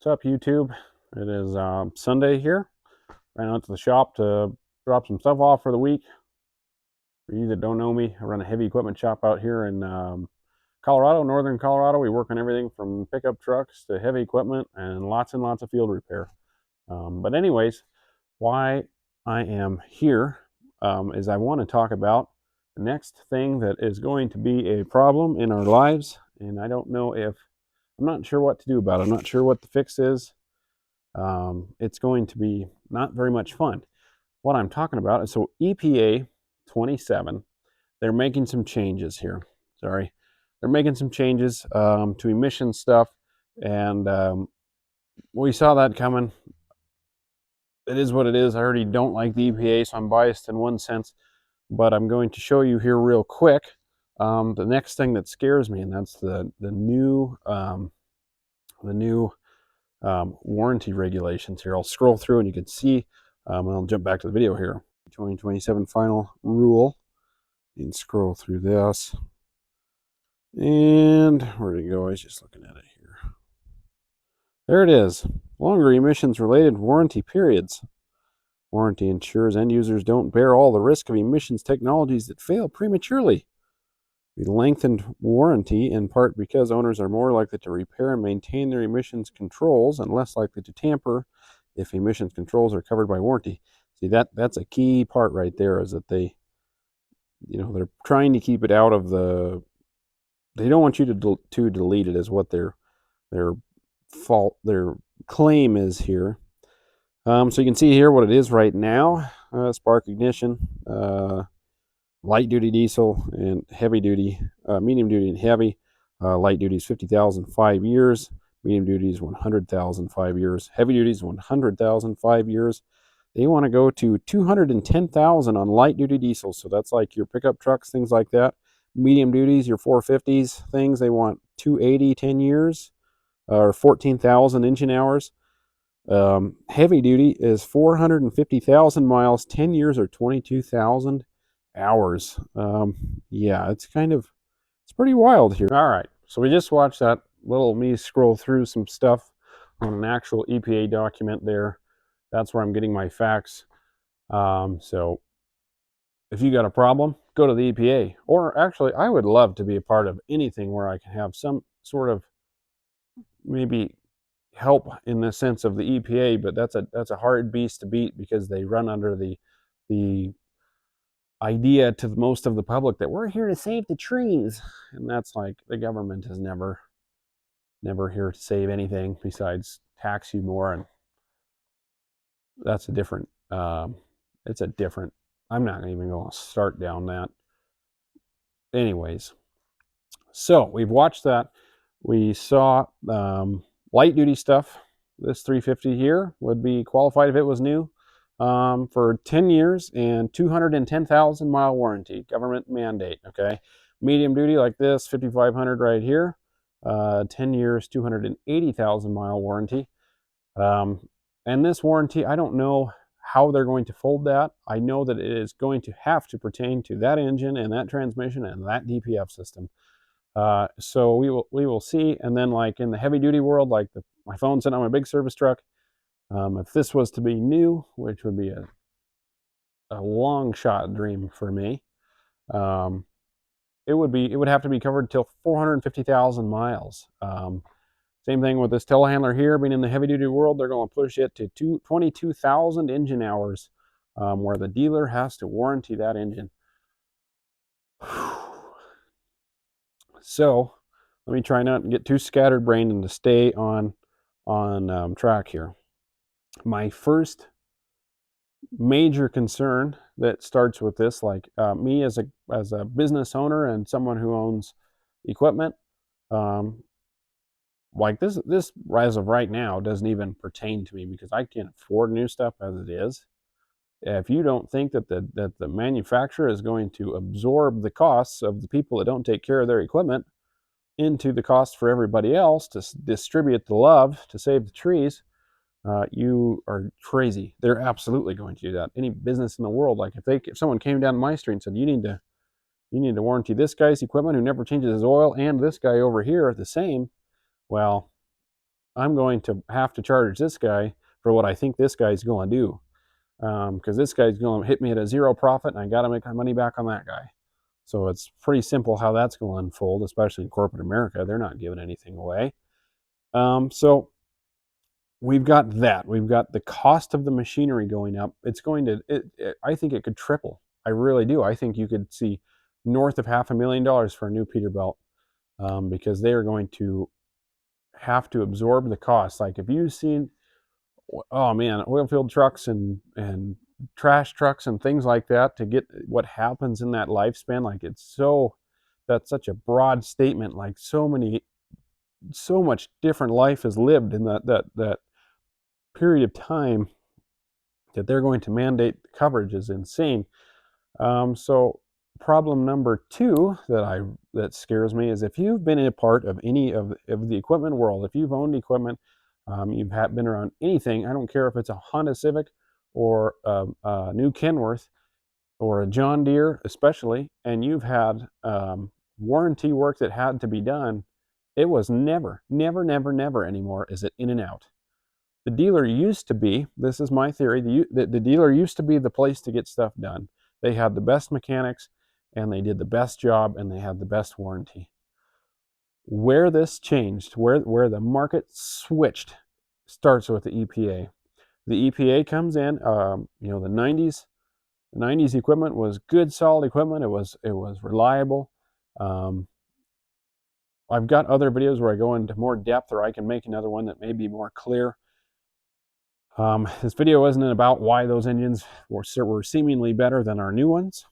What's up, YouTube? It is Sunday here. Ran out to the shop to drop some stuff off for the week. For you that don't know me, I run a heavy equipment shop out here in Colorado, northern Colorado. We work on everything from pickup trucks to heavy equipment and lots of field repair. But anyways, why I am here is I want to talk about the next thing that is going to be a problem in our lives, and I don't know if I'm not sure what to do about it. I'm not sure what the fix is. It's going to be not very much fun. What I'm talking about is, so EPA 27, they're making some changes here. Sorry. They're making some changes to emission stuff, and we saw that coming. It is what it is. I already don't like the EPA, so I'm biased in one sense, but I'm going to show you here real quick the next thing that scares me, and that's the new warranty regulations here. I'll scroll through and you can see, and I'll jump back to the video here. 2027 final rule. You can scroll through this. And where did it go? I was just looking at it here. There it is. Longer emissions related warranty periods. Warranty ensures end users don't bear all the risk of emissions technologies that fail prematurely. We lengthened warranty in part because owners are more likely to repair and maintain their emissions controls and less likely to tamper if emissions controls are covered by warranty. See, that's a key part right there, is that they're trying to keep it out of the. They don't want you to delete it, is what their claim is here. So you can see here what it is right now: spark ignition. Light duty diesel and heavy duty, medium duty and heavy. Light duty is 50,000, 5 years. Medium duty is 100,000, 5 years. Heavy duty is 100,000, 5 years. They want to go to 210,000 on light duty diesel. So that's like your pickup trucks, things like that. Medium duties, your 450s, things, they want 280, 10 years, or 14,000 engine hours. Heavy duty is 450,000 miles, 10 years, or 22,000 hours. Yeah, it's pretty wild here. All right, so we just watched that little me scroll through some stuff on an actual EPA document there. That's where I'm getting my facts. So if you got a problem, go to the EPA. Or actually, I would love to be a part of anything where I can have some sort of maybe help in the sense of the EPA, but that's a hard beast to beat, because they run under the idea to most of the public that we're here to save the trees, and that's like, the government is never here to save anything besides tax you more, and that's a different I'm not even going to start down that. Anyways, so we've watched that. We saw light duty stuff. This 350 here would be qualified if it was new. For 10 years and 210,000 mile warranty, government mandate. Okay, medium duty like this, 5,500 right here, 10 years, 280,000 mile warranty. And this warranty, I don't know how they're going to fold that. I know that it is going to have to pertain to that engine and that transmission and that DPF system. So we will see. And then, like in the heavy duty world, like my phone sitting on my big service truck. If this was to be new, which would be a long shot dream for me, it would have to be covered till 450,000 miles. Same thing with this telehandler here. Being in the heavy duty world, they're going to push it to 22,000 engine hours, where the dealer has to warranty that engine. So let me try not to get too scattered brained and to stay on track here. My first major concern that starts with this, like me as a business owner and someone who owns equipment, like this as of right now doesn't even pertain to me, because I can't afford new stuff as it is. If you don't think that the manufacturer is going to absorb the costs of the people that don't take care of their equipment into the cost for everybody else to distribute the love to save the trees, you are crazy. They're absolutely going to do that. Any business in the world, like if someone came down my street and said, you need to warranty this guy's equipment who never changes his oil, and this guy over here the same, well, I'm going to have to charge this guy for what I think this guy's going to do, because this guy's going to hit me at a zero profit, and I got to make my money back on that guy. So it's pretty simple how that's going to unfold, especially in corporate America. They're not giving anything away. So we've got that. We've got the cost of the machinery going up. It's going to, I think it could triple. I really do. I think you could see north of $500,000 for a new Peterbilt, because they are going to have to absorb the cost. Like if you've seen, oh man, oil field trucks and trash trucks and things like that, to get what happens in that lifespan, like that's such a broad statement. Like so much different life is lived in that period of time that they're going to mandate coverage is insane. So problem number two that scares me is if you've been a part of any of the equipment world, if you've owned equipment, you've been around anything, I don't care if it's a Honda Civic or a new Kenworth or a John Deere especially, and you've had warranty work that had to be done, it was never anymore is it in and out. The dealer used to be, this is my theory, the dealer used to be the place to get stuff done. They had the best mechanics, and they did the best job, and they had the best warranty. Where this changed, where the market switched, starts with the EPA. The EPA comes in, the 90s equipment was good, solid equipment. It was reliable. I've got other videos where I go into more depth, or I can make another one that may be more clear. This video isn't about why those engines were seemingly better than our new ones,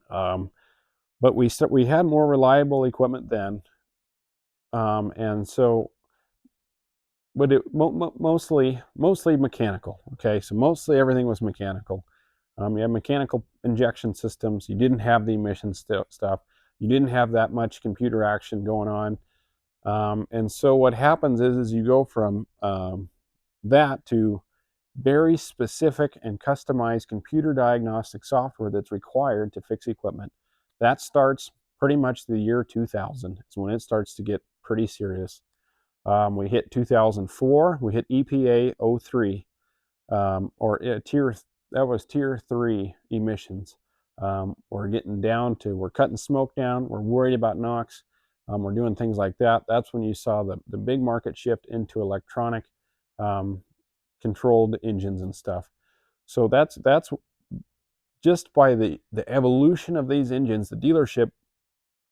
but we had more reliable equipment then, and so, but it mostly mechanical. Okay, so mostly everything was mechanical. You had mechanical injection systems. You didn't have the emission stuff. You didn't have that much computer action going on, and so what happens is you go from that to very specific and customized computer diagnostic software that's required to fix equipment. That starts pretty much the year 2000. It's when it starts to get pretty serious. We hit 2004. We hit EPA 03, that was tier 3 emissions. We're getting down to, we're cutting smoke down. We're worried about NOx. We're doing things like that. That's when you saw the big market shift into electronic controlled engines and stuff. So that's just by the evolution of these engines. The dealership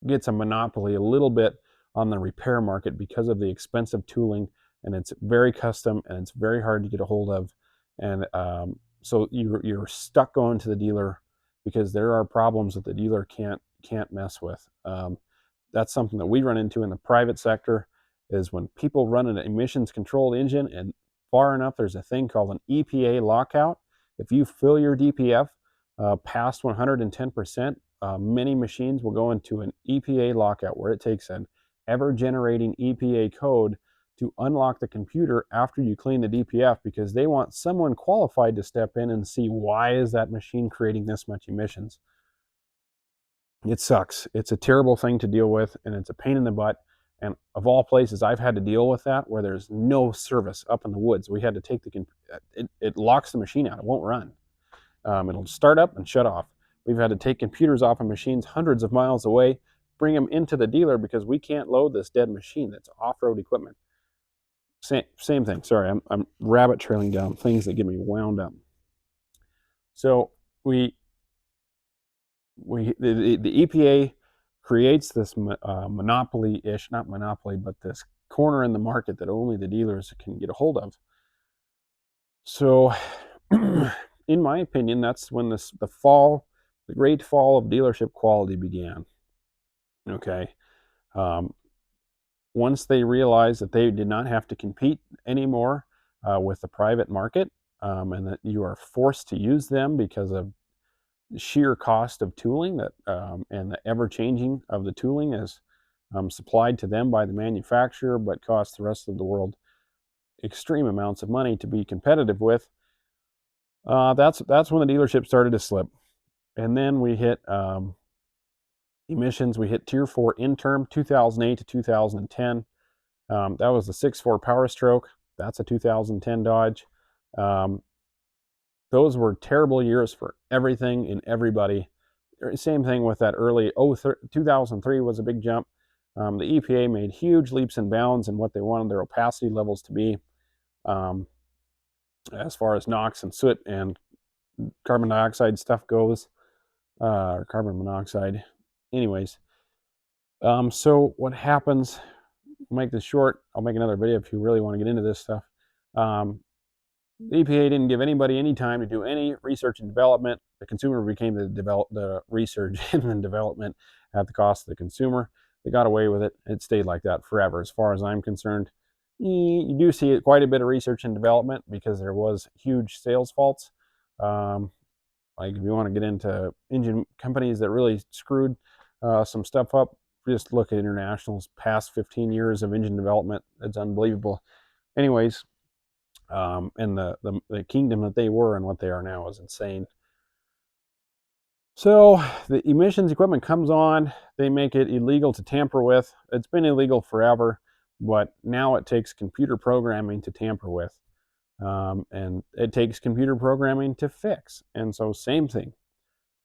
gets a monopoly a little bit on the repair market because of the expensive tooling, and it's very custom, and it's very hard to get a hold of, and so you're stuck going to the dealer because there are problems that the dealer can't mess with. That's something that we run into in the private sector, is when people run an emissions controlled engine and far enough, there's a thing called an EPA lockout. If you fill your DPF past 110%, many machines will go into an EPA lockout, where it takes an ever-generating EPA code to unlock the computer after you clean the DPF, because they want someone qualified to step in and see, why is that machine creating this much emissions? It sucks. It's a terrible thing to deal with, and it's a pain in the butt. And of all places, I've had to deal with that, where there's no service up in the woods. We had to take it locks the machine out. It won't run. It'll start up and shut off. We've had to take computers off of machines hundreds of miles away, bring them into the dealer, because we can't load this dead machine. That's off-road equipment. Same thing. Sorry, I'm rabbit trailing down things that get me wound up. So the EPA creates this monopoly-ish, not monopoly, but this corner in the market that only the dealers can get a hold of. So in my opinion, that's when the great fall of dealership quality began. Okay. Once they realized that they did not have to compete anymore with the private market, and that you are forced to use them because of sheer cost of tooling, and the ever-changing of the tooling is supplied to them by the manufacturer, but costs the rest of the world extreme amounts of money to be competitive with. That's when the dealership started to slip. And then we hit emissions. We hit tier 4 interim 2008 to 2010. That was the 6.4 Power Stroke. That's a 2010 Dodge. Those were terrible years for everything and everybody. Same thing with that early 2003 was a big jump. The EPA made huge leaps and bounds in what they wanted their opacity levels to be, as far as NOx and soot and carbon dioxide stuff goes, or carbon monoxide. Anyways, so what happens, I'll make this short. I'll make another video if you really want to get into this stuff. The EPA didn't give anybody any time to do any research and development. The consumer became the research and development at the cost of the consumer. They got away with it. It stayed like that forever, as far as I'm concerned. You do see quite a bit of research and development because there was huge sales faults. Like if you want to get into engine companies that really screwed some stuff up, just look at International's past 15 years of engine development. It's unbelievable. Anyways, and the kingdom that they were and what they are now is insane. So the emissions equipment comes on, they make it illegal to tamper with. It's been illegal forever, but now it takes computer programming to tamper with. And it takes computer programming to fix. And so same thing,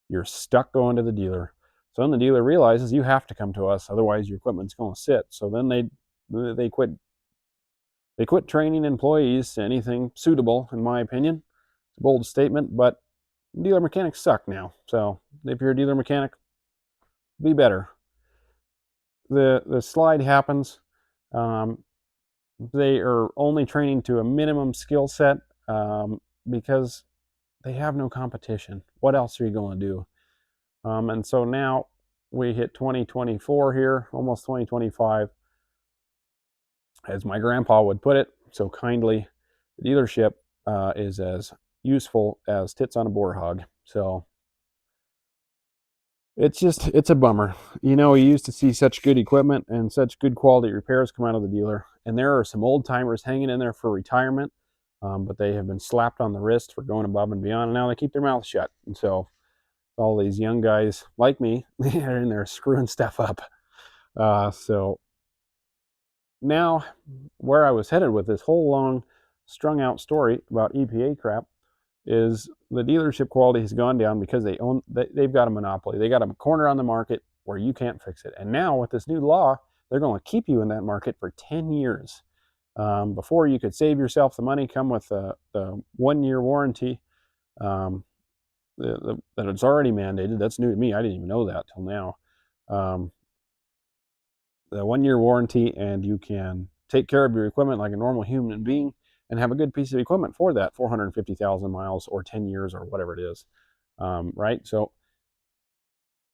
you're stuck going to the dealer. So then the dealer realizes you have to come to us, otherwise your equipment's going to sit. So then they quit training employees to anything suitable, in my opinion. It's a bold statement, but dealer mechanics suck now. So if you're a dealer mechanic, be better. The slide happens. They are only training to a minimum skill set because they have no competition. What else are you going to do? And so now we hit 2024 here, almost 2025. As my grandpa would put it so kindly, the dealership is as useful as tits on a boar hog. So it's a bummer. You know, you used to see such good equipment and such good quality repairs come out of the dealer, and there are some old timers hanging in there for retirement, but they have been slapped on the wrist for going above and beyond, and now they keep their mouths shut. And so all these young guys like me are in there screwing stuff up. So now where I was headed with this whole long strung out story about EPA crap is the dealership quality has gone down because they've got a monopoly. They got a corner on the market where you can't fix it. And now with this new law, they're going to keep you in that market for 10 years. Before you could save yourself the money, come with the 1-year warranty that it's already mandated. That's new to me. I didn't even know that till now. The 1-year warranty, and you can take care of your equipment like a normal human being and have a good piece of equipment for that 450,000 miles or 10 years or whatever it is. Right? So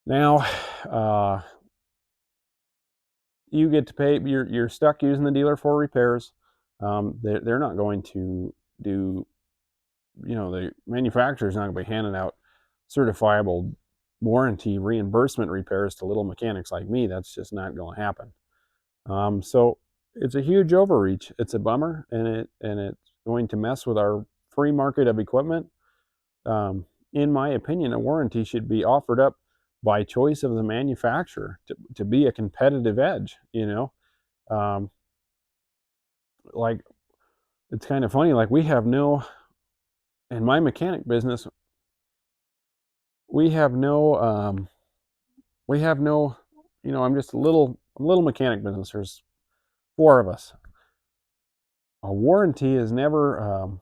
now you get to pay, you're stuck using the dealer for repairs. They're not going to do, the manufacturer's not going to be handing out certifiable warranty reimbursement repairs to little mechanics like me. That's just not going to happen. So it's a huge overreach. It's a bummer, and it's going to mess with our free market of equipment. In my opinion, a warranty should be offered up by choice of the manufacturer to be a competitive edge. Like, it's kind of funny. Like, in my mechanic business, we have no, I'm just a little mechanic business. There's 4 of us. A warranty is never,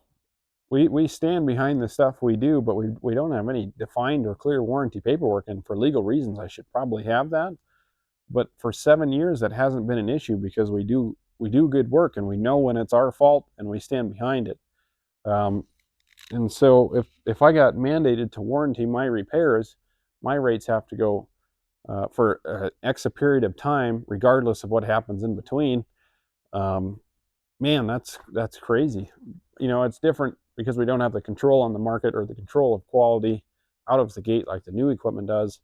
we stand behind the stuff we do, but we don't have any defined or clear warranty paperwork. And for legal reasons, I should probably have that. But for 7 years, that hasn't been an issue because we do good work, and we know when it's our fault, and we stand behind it. And so if I got mandated to warranty my repairs, my rates have to go for X a period of time, regardless of what happens in between. Man, that's crazy. It's different because we don't have the control on the market or the control of quality out of the gate like the new equipment does.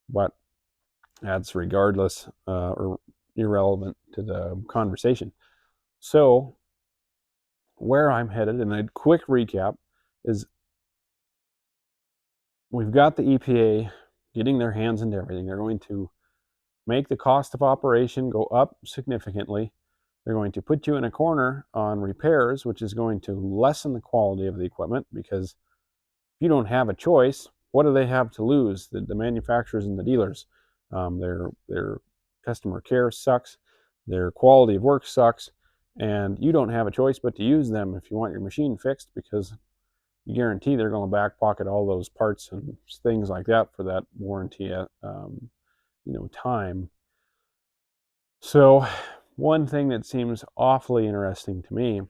But that's regardless or irrelevant to the conversation. So where I'm headed, and a quick recap, is we've got the EPA getting their hands into everything. They're going to make the cost of operation go up significantly. They're going to put you in a corner on repairs, which is going to lessen the quality of the equipment, because if you don't have a choice, what do they have to lose? The manufacturers and the dealers. Their customer care sucks. Their quality of work sucks. And you don't have a choice but to use them if you want your machine fixed, because you guarantee they're going to back pocket all those parts and things like that for that warranty time. So one thing that seems awfully interesting to me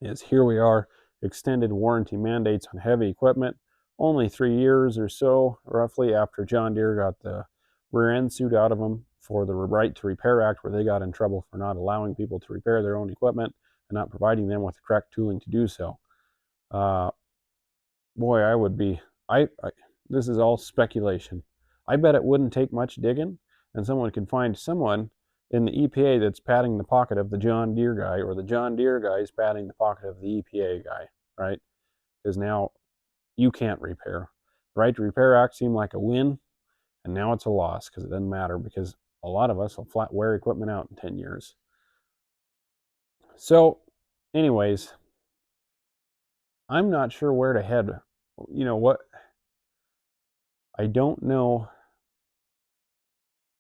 is here we are, extended warranty mandates on heavy equipment, only 3 years or so roughly after John Deere got the rear end suit out of them for the Right to Repair Act, where they got in trouble for not allowing people to repair their own equipment and not providing them with the correct tooling to do so. Boy, I would be, this is all speculation. I bet it wouldn't take much digging and someone could find someone in the EPA that's patting the pocket of the John Deere guy, or the John Deere guy is patting the pocket of the EPA guy, right? Because now you can't repair. The Right to Repair Act seemed like a win, and now it's a loss because it doesn't matter, because a lot of us will flat wear equipment out in 10 years. So anyways, I'm not sure where to head. What, I don't know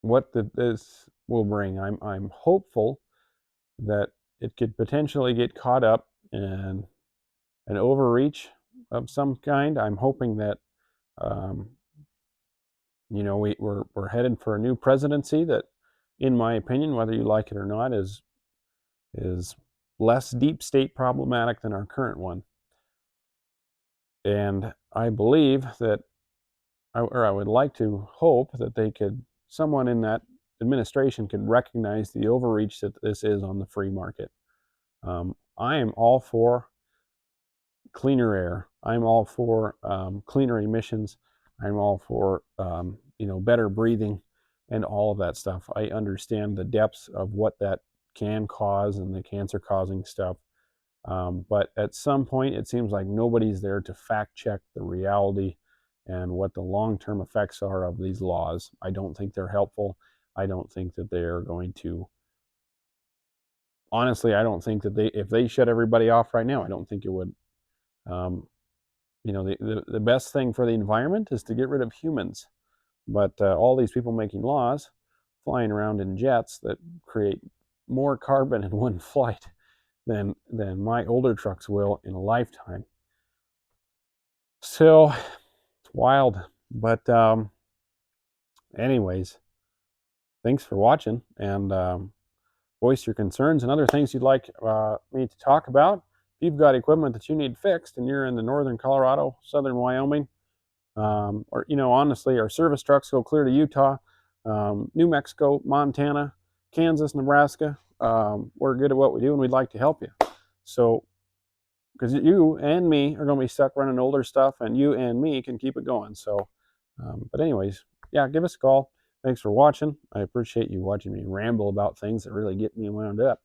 what this will bring. I'm hopeful that it could potentially get caught up in an overreach of some kind. I'm hoping that we're headed for a new presidency that, in my opinion, whether you like it or not, is less deep state problematic than our current one. And I believe that, I would like to hope that someone in that administration could recognize the overreach that this is on the free market. I am all for cleaner air. I'm all for cleaner emissions. I'm all for better breathing and all of that stuff. I understand the depths of what that can cause and the cancer-causing stuff. But at some point, it seems like nobody's there to fact check the reality and what the long-term effects are of these laws. I don't think they're helpful. I don't think that they are going to, honestly, I don't think that if they shut everybody off right now, I don't think it would. The best thing for the environment is to get rid of humans. But all these people making laws, flying around in jets that create more carbon in one flight than my older trucks will in a lifetime. So it's wild. But anyways, thanks for watching, and voice your concerns and other things you'd like me to talk about. If you've got equipment that you need fixed and you're in the northern Colorado, southern Wyoming, or honestly, our service trucks go clear to Utah, New Mexico, Montana, Kansas, Nebraska. We're good at what we do, and we'd like to help you. So, because you and me are going to be stuck running older stuff, and you and me can keep it going. So, but anyways, yeah, give us a call. Thanks for watching. I appreciate you watching me ramble about things that really get me wound up.